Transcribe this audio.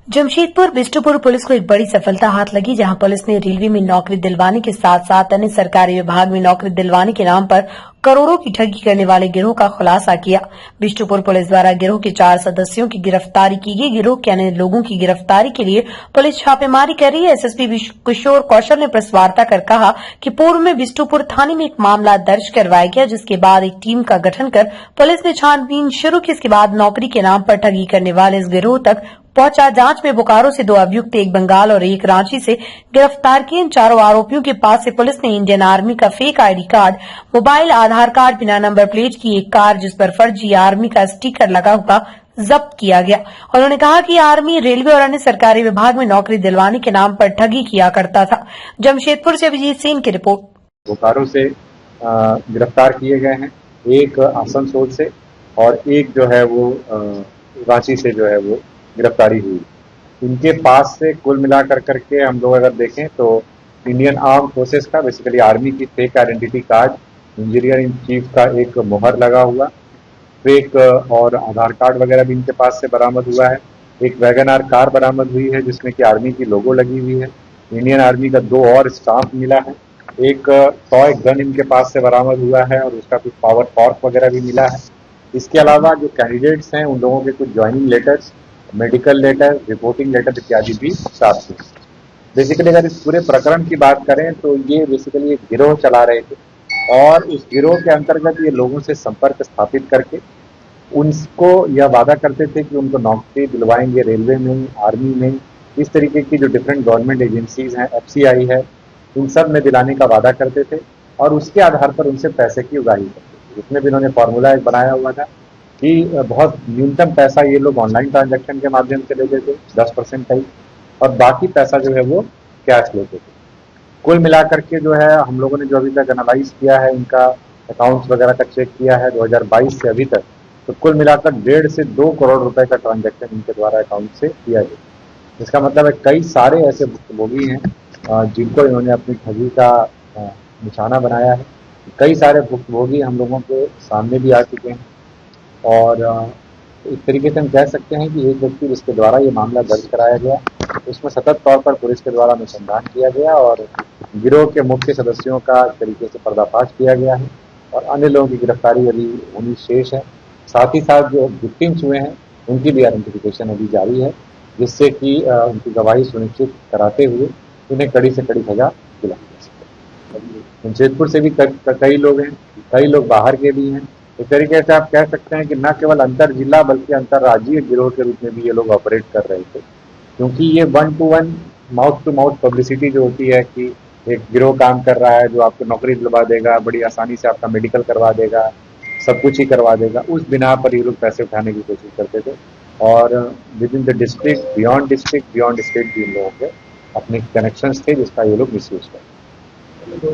Jamshedpur Bistupur police को एक बड़ी सफलता हाथ लगी, जहां पुलिस ने रेलवे में नौकरी दिलवाने के साथ साथ अन्य सरकारी विभाग में नौकरी दिलवाने के नाम पर करोड़ों की ठगी करने वाले गिरोह का खुलासा किया। बिष्टुपुर पुलिस द्वारा गिरोह के 4 सदस्यों की गिरफ्तारी की गई। गिरोह के अन्य लोगों की गिरफ्तारी के लिए पुलिस छापेमारी कर रही है। एसएसपी किशोर कौशल ने प्रेस वार्ता कर कहा कि पूर्व में बिष्टुपुर थाने में एक मामला दर्ज करवाया गया, जिसके बाद एक टीम का गठन कर पुलिस ने छानबीन शुरू की। इसके बाद नौकरी के नाम पर ठगी करने वाले इस गिरोह तक पहुंचा। जांच में बोकारो से 2 अभियुक्त, एक बंगाल और एक रांची से गिरफ्तार किए। इन चारों आरोपियों के पास से पुलिस ने इंडियन आर्मी का फेक आईडी कार्ड, मोबाइल, आधार कार्ड, बिना नंबर प्लेट की एक कार जिस पर फर्जी आर्मी का स्टिकर लगा हुआ जब्त किया गया। उन्होंने कहा कि आर्मी, रेलवे और अन्य सरकारी विभाग में नौकरी दिलवाने के नाम पर ठगी किया करता था। जमशेदपुर से अभिजीत सिंह की रिपोर्ट। बोकारो से गिरफ्तार किए गए हैं, एक आसनसोल से और एक जो है वो रांची से जो है वो गिरफ्तारी हुई। इनके पास से कुल मिलाकर करके हम लोग अगर देखें तो इंडियन आर्म फोर्सेस का, बेसिकली आर्मी की fake identity card, engineer in chief का एक मोहर लगा हुआ, फेक और आधार कार्ड वगैरह भी इनके पास से बरामद हुआ है। एक वैगनआर कार बरामद हुई है जिसमें कि आर्मी की लोगो लगी हुई है। इंडियन आर्मी का 2 और स्टाम्प मिला है। एक टॉय गन इनके पास से बरामद हुआ है और उसका कुछ पावर कॉर्क वगैरह भी मिला है। इसके अलावा जो कैंडिडेट्स हैं उन लोगों के कुछ joining letters, medical letter, reporting letter इत्यादि भी साथ में। बेसिकली अगर इस पूरे प्रकरण की बात करें तो ये बेसिकली एक गिरोह चला रहे थे और उस गिरोह के अंतर्गत ये लोगों से संपर्क स्थापित करके उनको यह वादा करते थे कि उनको नौकरी दिलवाएंगे रेलवे में, आर्मी में, इस तरीके की जो डिफरेंट गवर्नमेंट एजेंसीज हैं, एफसीआई है, इन सब में दिलाने का वादा करते थे और उसके आधार पर उनसे पैसे की उगाही करते थे। इसमें भी इन्होंने फॉर्मूला एक बनाया हुआ था कि बहुत न्यूनतम पैसा ये लोग ऑनलाइन ट्रांजैक्शन के माध्यम से लेते थे, 10% का ही, और बाकी पैसा जो है वो कैश लेते थे। कुल मिलाकर के जो है हम लोगों ने जो अभी तक एनालाइज किया है, इनका अकाउंट्स वगैरह का चेक किया है 2022 से अभी तक, तो कुल मिलाकर 1.5 से 2 करोड़ रुपए का ट्रांजैक्शन इनके द्वारा अकाउंट से किया गया। इसका मतलब है कई सारे ऐसे भुक्तभोगी हैं जिनको इन्होंने अपनी ठगी का निशाना बनाया है। कई सारे भुक्तभोगी हम लोगों के सामने भी आ चुके हैं और एक तरीके से हम कह सकते हैं कि एक व्यक्ति जिसके द्वारा ये मामला दर्ज कराया गया, उसमें सतत तौर पर पुलिस के द्वारा अनुसंधान किया गया और गिरोह के मुख्य सदस्यों का तरीके से पर्दाफाश किया गया है और अन्य लोगों की गिरफ्तारी अभी होनी शेष है। साथ ही साथ जो विक्टिम्स हुए हैं उनकी भी आइडेंटिफिकेशन अभी जारी है, जिससे कि उनकी गवाही सुनिश्चित कराते हुए उन्हें कड़ी से कड़ी सजा दिलाई जा सके। जमशेदपुर से भी कई लोग हैं, कई लोग बाहर के भी हैं। एक तरीके से आप कह सकते हैं कि न केवल अंतर जिला बल्कि अंतर्राज्यीय गिरोह के रूप में भी ये लोग ऑपरेट कर रहे थे, क्योंकि ये 1 to 1 mouth to mouth publicity जो होती है कि एक गिरोह काम कर रहा है जो आपको नौकरी दिलवा देगा, बड़ी आसानी से आपका मेडिकल करवा देगा, सब कुछ ही करवा देगा, उस बिना पर ये लोग पैसे उठाने की कोशिश करते थे और with in the district, beyond state भी इन लोगों के अपने कनेक्शंस थे जिसका ये लोग मिसयूज करते।